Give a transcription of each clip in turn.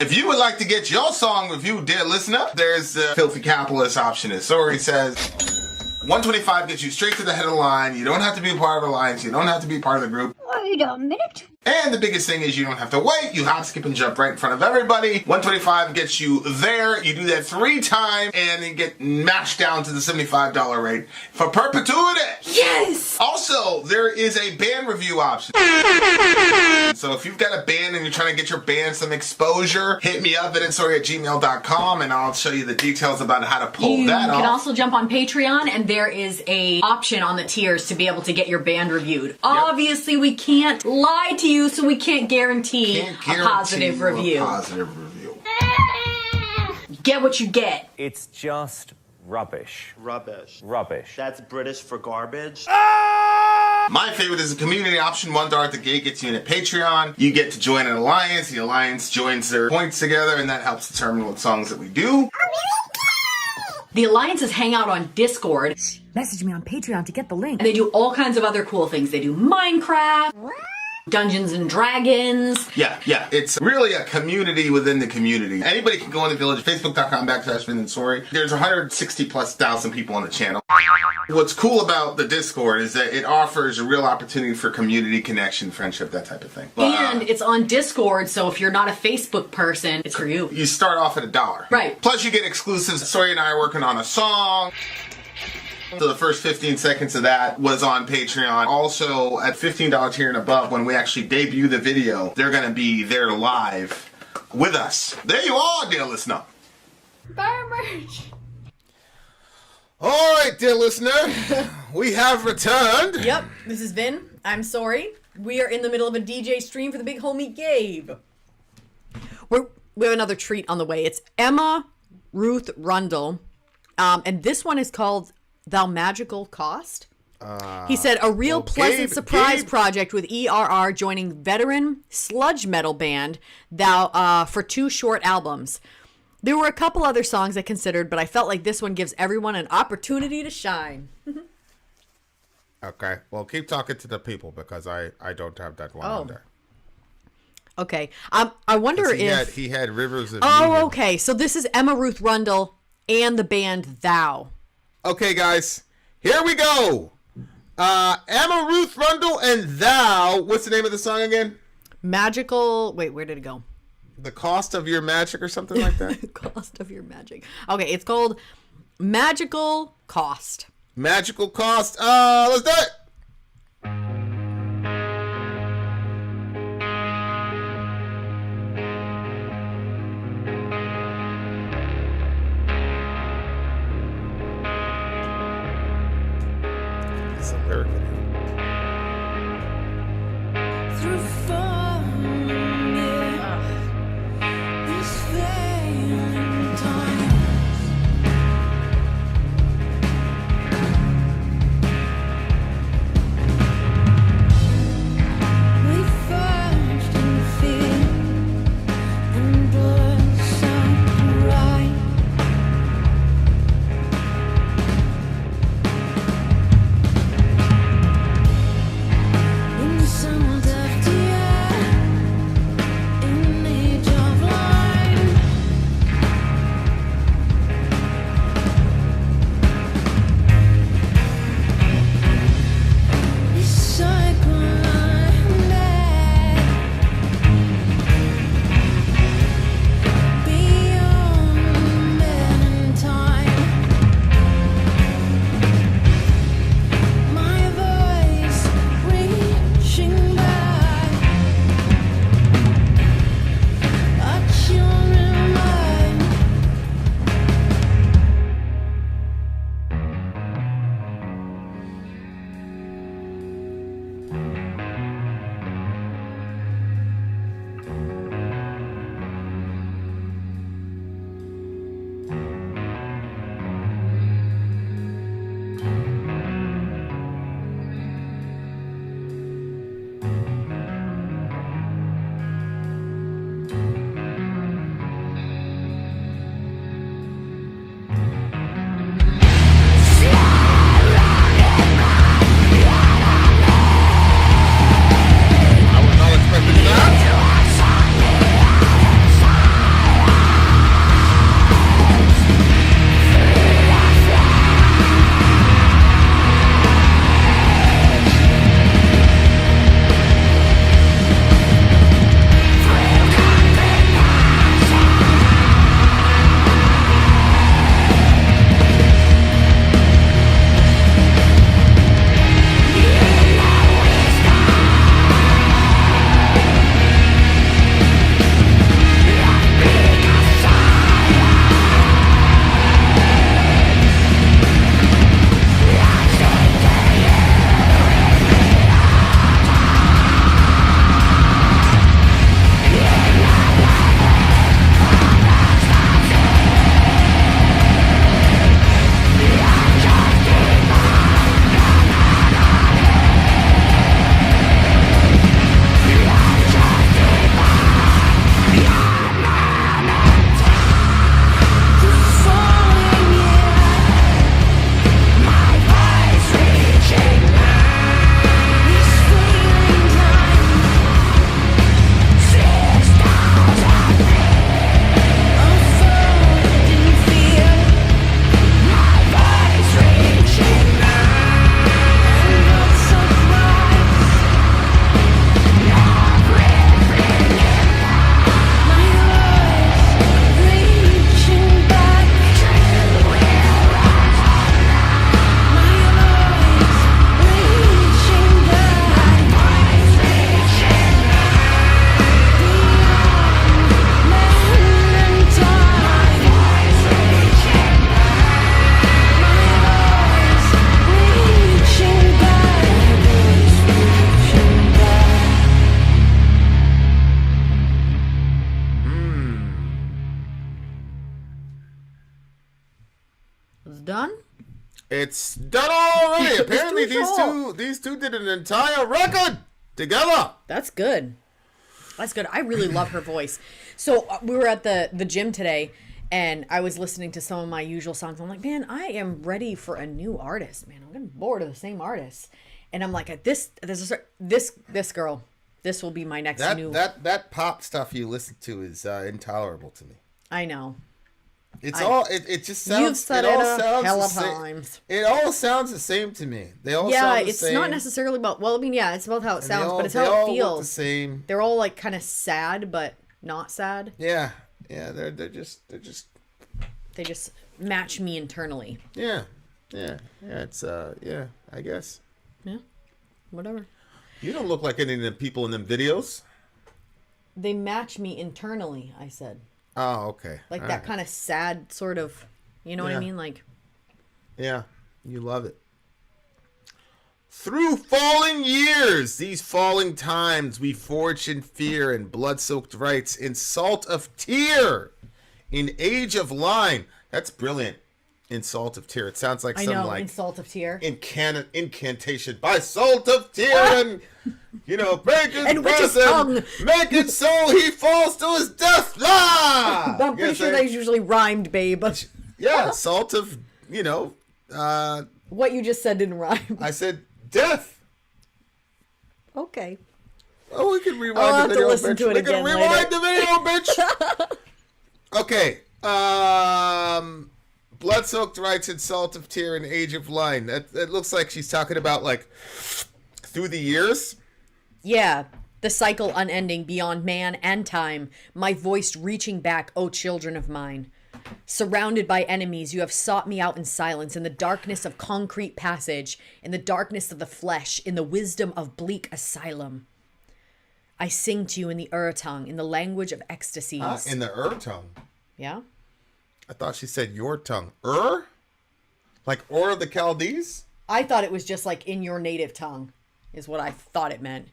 If you would like to get your song reviewed, dear listener, there's the filthy capitalist option. As Sori says, $125 gets you straight to the head of the line. You don't have to be part of the alliance. You don't have to be part of the group. Wait a minute. And the biggest thing is you don't have to wait. You hop, skip, and jump right in front of everybody. $125 gets you there. You do that 3 times, and you get mashed down to the $75 rate for perpetuity. Yes! Also, there is a band review option. So if you've got a band and you're trying to get your band some exposure, hit me up at vinsori@gmail.com, and I'll show you the details about how to pull that off. You can also jump on Patreon, and there is a option on the tiers to be able to get your band reviewed. Yep. Obviously, we can't lie to you, so we can't guarantee a positive review. Get what you get. It's just rubbish. Rubbish. Rubbish. That's British for garbage. My favorite is the community option. $1 at the gate gets you in at Patreon. You get to join an alliance. The alliance joins their points together, and that helps determine what songs that we do. The alliances hang out on Discord. Message me on Patreon to get the link. And they do all kinds of other cool things. They do Minecraft, Dungeons and Dragons. Yeah. It's really a community within the community. Anybody can go on the village, facebook.com/Vin and Sori. There's 160,000+ people on the channel. What's cool about the Discord is that it offers a real opportunity for community connection, friendship, that type of thing. And it's on Discord, so if you're not a Facebook person, it's for you. You start off at $1. Right. Plus you get exclusives. Sori and I are working on a song. So the first 15 seconds of that was on Patreon. Also, at $15 tier and above, when we actually debut the video, they're going to be there live with us. There you are, dear listener. Buy merch. All right, dear listener, we have returned. Yep, this is Vin. I'm Sori. We are in the middle of a DJ stream for the big homie Gabe. We have another treat on the way. It's Emma Ruth Rundle, and this one is called Thou Magical Cost. He said, a real pleasant surprise project with ERR joining veteran sludge metal band Thou for 2 short albums. There were a couple other songs I considered, but I felt like this one gives everyone an opportunity to shine. Okay, well, keep talking to the people because I don't have that one on there. Okay, I wonder if... He had Rivers of Oh, okay, so this is Emma Ruth Rundle and the band Thou. Okay, guys, here we go. Emma Ruth Rundle and Thou. What's the name of the song again? Magical... Wait, where did it go? The Cost of Your Magic or something like that? Cost of Your Magic. Okay, it's called Magical Cost. Magical Cost. Let's do it. It's American. It's done? It's done already. Apparently too short. these two did an entire record together. That's good. That's good. I really love her voice. So we were at the gym today, and I was listening to some of my usual songs. I'm like, man, I am ready for a new artist. Man, I'm getting bored of the same artists. And I'm like, this girl, this will be my next new. That pop stuff you listen to is intolerable to me. I know. It's all it just sounds. You've said it all it a sounds hell the of same. times. It all sounds the same to me. They all Yeah, sound the it's same. not necessarily about. Well, I mean, yeah, it's about how it sounds, but it's they how all it look feels. the same. They're all like kind of sad, but not sad. Yeah. They're just. They just match me internally. Yeah. It's yeah. I guess. Yeah, whatever. You don't look like any of the people in them videos. They match me internally. I said. Oh, okay. Like All that right. kind of sad sort of, you know what I Yeah. mean? Like, Yeah, you love it. Through falling years, these falling times, we forged in fear and blood-soaked rights, in salt of tear, in age of line. That's brilliant. In salt of tear. It sounds like I some know, like in salt of tear. incantation by salt of tear and break his And witch's breath tongue. make it so he falls to his death. La! But I'm pretty sure that's usually rhymed, babe. Yeah, salt of What you just said didn't rhyme. I said death. Okay. Oh, we can rewind I'll the have to video, listen bitch. to it We can again rewind later. the video, bitch. Okay. Blood-soaked rights in salt of tear and age of line. That looks like she's talking about like through the years. Yeah. The cycle unending beyond man and time. My voice reaching back, O children of mine. Surrounded by enemies, you have sought me out in silence, in the darkness of concrete passage, in the darkness of the flesh, in the wisdom of bleak asylum. I sing to you in the tongue, in the language of ecstasies. In the tongue. Yeah? I thought she said your tongue. Like of the Chaldees? I thought it was just like in your native tongue, is what I thought it meant.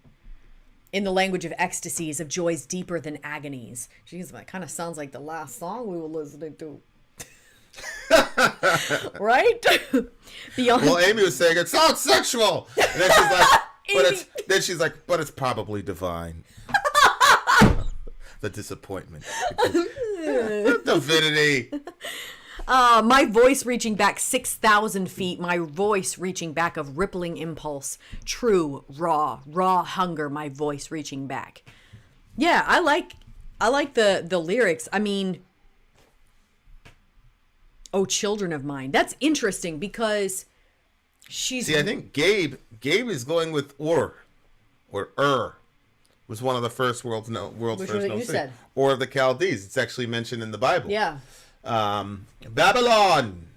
In the language of ecstasies, of joys deeper than agonies. Jeez, that kind of sounds like the last song we were listening to. Right? Beyond. Well, Amy was saying it sounds sexual. And then she's like, but it's probably divine. The disappointment. Divinity. My voice reaching back 6,000 feet. My voice reaching back of rippling impulse. True, raw hunger. My voice reaching back. Yeah, I like the lyrics. I mean, oh, children of mine. That's interesting because she's. See, I think Gabe is going with or was one of the first world's Which first was what known you city. said. Or of the Chaldees. It's actually mentioned in the Bible. Yeah. Babylon.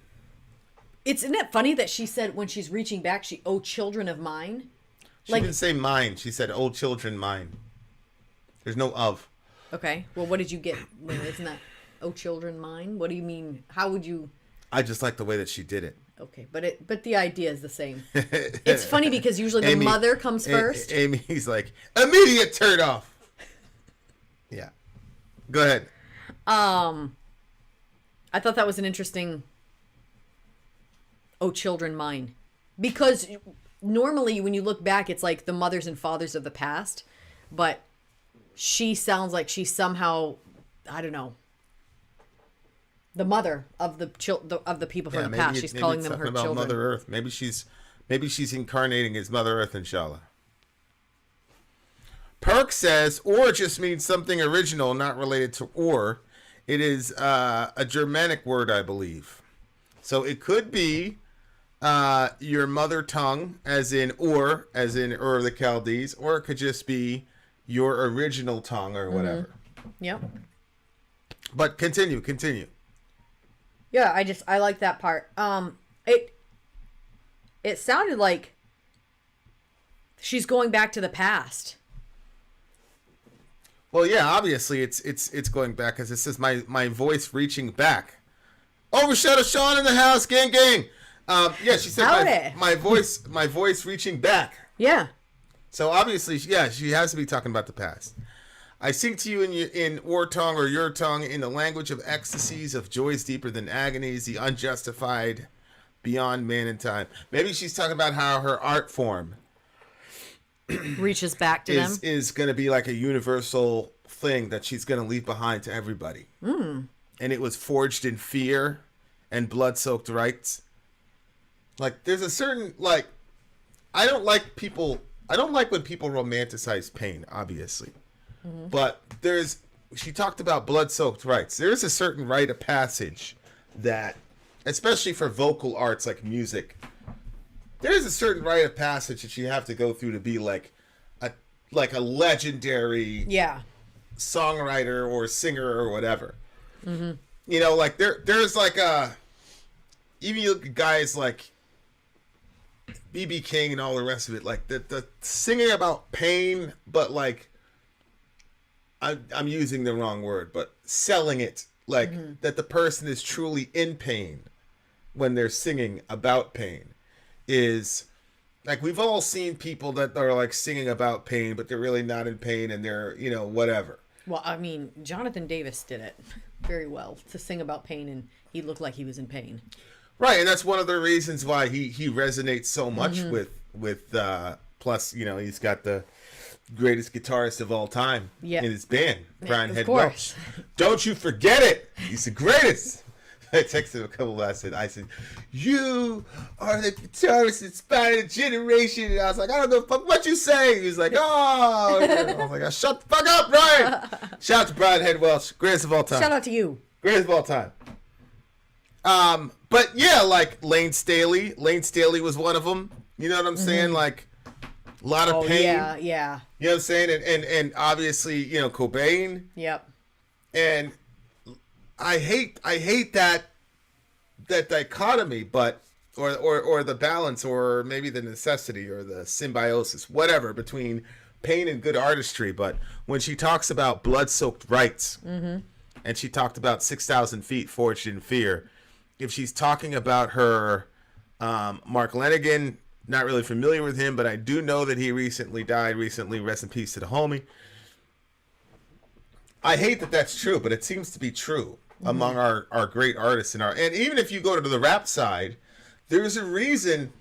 Isn't it funny that she said when she's reaching back, oh, children of mine? She didn't say mine. She said, "Oh, children, mine." There's no of. Okay. Well, what did you get? Isn't that, oh, children, mine? What do you mean? How would you? I just like the way that she did it. Okay, but the idea is the same. It's funny because usually the Amy- mother comes first. Amy's like, immediate turn off. Yeah. Go ahead. I thought that was an interesting. Oh, children, mine, because normally when you look back, it's like the mothers and fathers of the past, but she sounds like she's somehow, I don't know, the mother of the people from the past. She's calling them her about children. Mother Earth. Maybe she's incarnating as Mother Earth, inshallah. Perk says, or just means something original, not related to or. It is a Germanic word, I believe. So it could be your mother tongue, as in Ur of the Chaldees, or it could just be your original tongue or whatever. Yep. But continue. Yeah, I like that part. It sounded like she's going back to the past. Well, yeah, obviously it's going back because it says my voice reaching back. Overshadow Sean in the house, gang. Yeah, she said my voice reaching back. Yeah. So obviously, yeah, she has to be talking about the past. I sing to you in war tongue or your tongue, in the language of ecstasies, of joys deeper than agonies, the unjustified beyond man and time. Maybe she's talking about how her art form reaches back to them. Is going to be like a universal thing that she's going to leave behind to everybody. And it was forged in fear and blood-soaked rights. Like, there's a certain, like, I don't like when people romanticize pain, obviously. But she talked about blood-soaked rights. There's a certain rite of passage that, especially for vocal arts like music, there's a certain rite of passage that you have to go through to be like a legendary songwriter or singer or whatever. You know, like there's like even you look at guys like B.B. King and all the rest of it, like the singing about pain, but like I'm using the wrong word, but selling it like that the person is truly in pain when they're singing about pain is like, we've all seen people that are like singing about pain, but they're really not in pain and they're, you know, whatever. Well, I mean, Jonathan Davis did it very well to sing about pain, and he looked like he was in pain. Right, and that's one of the reasons why he resonates so much with plus, you know, he's got the greatest guitarist of all time in his band, Brian Head Welch. Don't you forget it. He's the greatest. I texted him a couple last night. I said, "You are the guitarist inspired a generation." And I was like, "I don't know what you say." He was like, "Oh." I was like, "Shut the fuck up, Brian." Shout out to Brian Head Welch, greatest of all time. Shout out to you. Greatest of all time. But yeah, like Lane Staley. Lane Staley was one of them. You know what I'm saying? Like a lot of pain. Yeah. You know what I'm saying? And obviously, you know, Cobain. Yep. And I hate that dichotomy, but or the balance, or maybe the necessity or the symbiosis, whatever, between pain and good artistry. But when she talks about blood-soaked rights, and she talked about 6,000 feet forged in fear, if she's talking about her Mark Lanigan, not really familiar with him, but I do know that he recently died. Rest in peace to the homie. I hate that that's true, but it seems to be true among our great artists and even if you go to the rap side, there's a reason.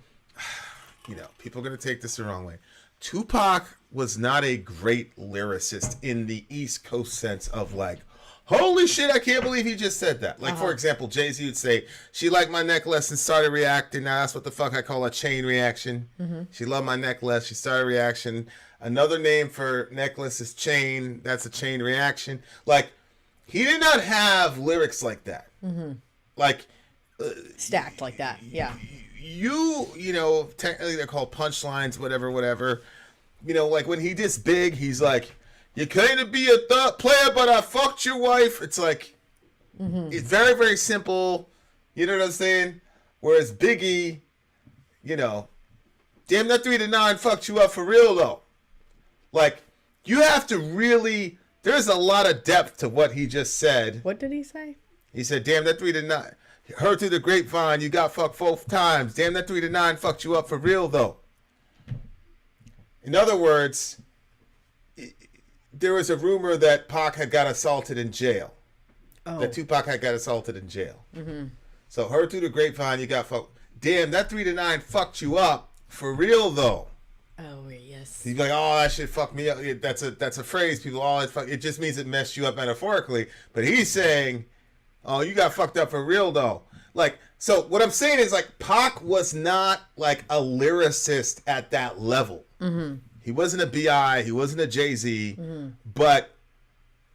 You know, people are going to take this the wrong way. Tupac was not a great lyricist in the East Coast sense of like, holy shit, I can't believe he just said that. Like, for example, Jay-Z would say, she liked my necklace and started reacting. Now that's what the fuck I call a chain reaction. She loved my necklace. She started reaction. Another name for necklace is chain. That's a chain reaction. Like, he did not have lyrics like that. Like, stacked like that. Yeah. You know, technically they're called punchlines, whatever. You know, like when he dissed Big, he's like, you claim to be a thought player, but I fucked your wife. It's like, it's very, very simple. You know what I'm saying? Whereas Biggie, you know, damn, that 3 to 9 fucked you up for real though. Like, you have to really, there's a lot of depth to what he just said. What did he say? He said, damn, that 3 to 9. Heard through the grapevine, you got fucked 4 times. Damn, that 3 to 9 fucked you up for real though. In other words, there was a rumor that Pac had got assaulted in jail. That Tupac had got assaulted in jail. So heard through the grapevine, you got fucked. Damn, that 3 to 9 fucked you up for real though. Oh yes. He's like, oh, that shit fucked me up. That's a phrase people always fuck. It just means it messed you up metaphorically. But he's saying, oh, you got fucked up for real though. Like, so what I'm saying is like Pac was not like a lyricist at that level. He wasn't a B.I., he wasn't a Jay-Z, but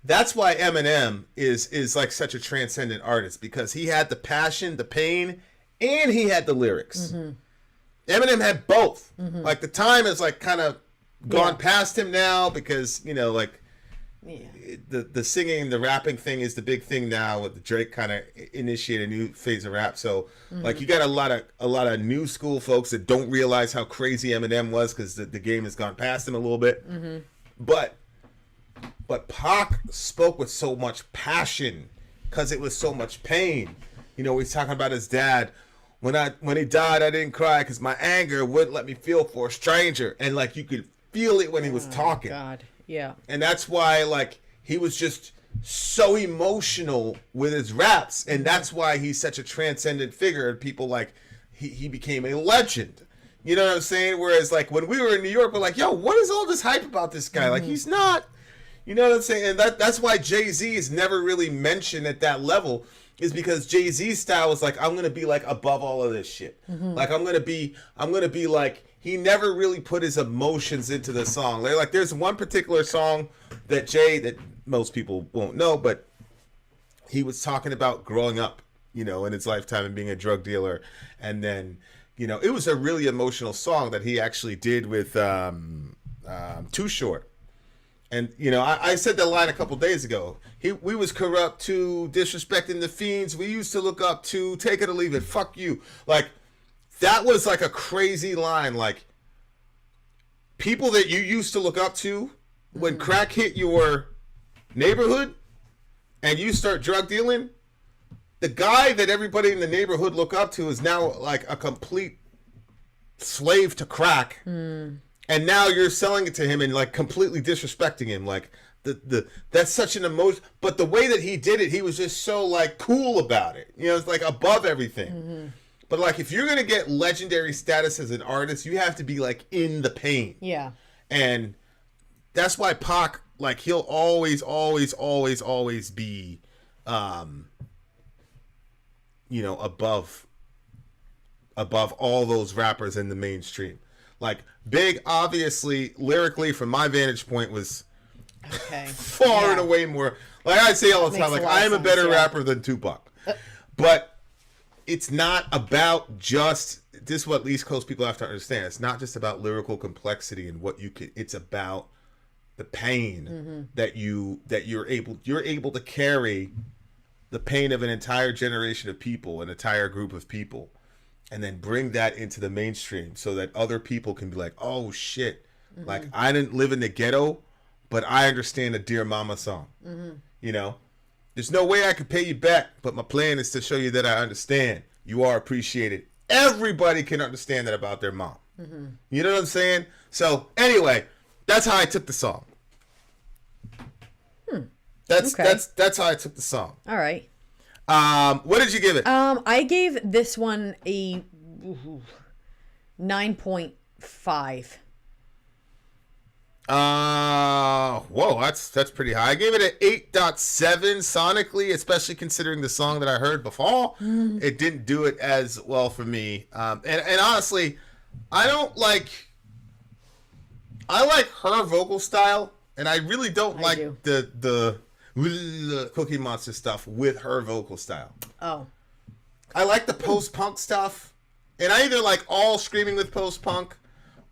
that's why Eminem is like such a transcendent artist, because he had the passion, the pain, and he had the lyrics. Eminem had both. Like the time is like kind of gone past him now, because, you know, like the singing, the rapping thing is the big thing now, with the Drake kind of initiate a new phase of rap. So like you got a lot of new school folks that don't realize how crazy Eminem was, because the game has gone past him a little bit. But Pac spoke with so much passion because it was so much pain. You know, he's talking about his dad. When he died, I didn't cry because my anger wouldn't let me feel for a stranger. And like you could feel it when he was talking. God. Yeah. And that's why, like, he was just so emotional with his raps. And that's why he's such a transcendent figure. And people, like, he became a legend. You know what I'm saying? Whereas, like, when we were in New York, we're like, yo, what is all this hype about this guy? Like, he's not. You know what I'm saying? And that's why Jay-Z is never really mentioned at that level, is because Jay-Z's style is like, I'm going to be, like, above all of this shit. Like, I'm going to be, like, he never really put his emotions into the song. Like, there's one particular song that most people won't know, but he was talking about growing up, you know, in his lifetime and being a drug dealer. And then, you know, it was a really emotional song that he actually did with Too Short. And, you know, I said that line a couple days ago. We was corrupt too, disrespecting the fiends we used to look up to, take it or leave it, fuck you. Like, that was like a crazy line. Like, people that you used to look up to, when crack hit your neighborhood and you start drug dealing, the guy that everybody in the neighborhood look up to is now like a complete slave to crack. And now you're selling it to him and like completely disrespecting him. Like that's such an emotion. But the way that he did it, he was just so like cool about it. You know, it's like above everything. But like, if you're gonna get legendary status as an artist, you have to be like in the pain. Yeah. And that's why Pac, like, he'll always be, you know, above all those rappers in the mainstream. Like, Big, obviously, lyrically, from my vantage point, was far and away more. Like I say all the time, like, I am a better rapper than Tupac. But it's not about just, this is what East Coast people have to understand. It's not just about lyrical complexity and what you can, it's about the pain that you're able to carry the pain of an entire generation of people, an entire group of people, and then bring that into the mainstream so that other people can be like, oh shit, like, I didn't live in the ghetto, but I understand a Dear Mama song. You know, there's no way I could pay you back, but my plan is to show you that I understand. You are appreciated. Everybody can understand that about their mom. You know what I'm saying? So anyway, that's how I took the song. That's how I took the song. All right. What did you give it? I gave this one a 9.5. Whoa, that's pretty high. I gave it an 8.7 sonically, especially considering the song that I heard before. It didn't do it as well for me. And honestly, I like her vocal style, and I really don't like the Cookie Monster stuff with her vocal style. Oh. I like the post-punk stuff, and I either like all screaming with post-punk,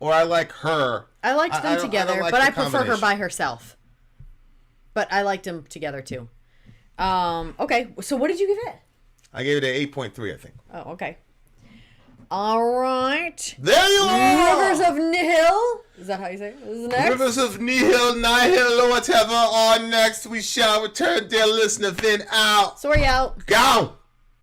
or I like her. I liked them together, like but I prefer her by herself. But I liked them together too. Okay, so what did you give it? I gave it an 8.3, I think. Oh, okay. All right. There you are! Rivers of Nihil. Is that how you say it? This is next. Rivers of Nihil, Nihil, or whatever. On next, we shall return, dear listener. Vin out. Sori out. Go!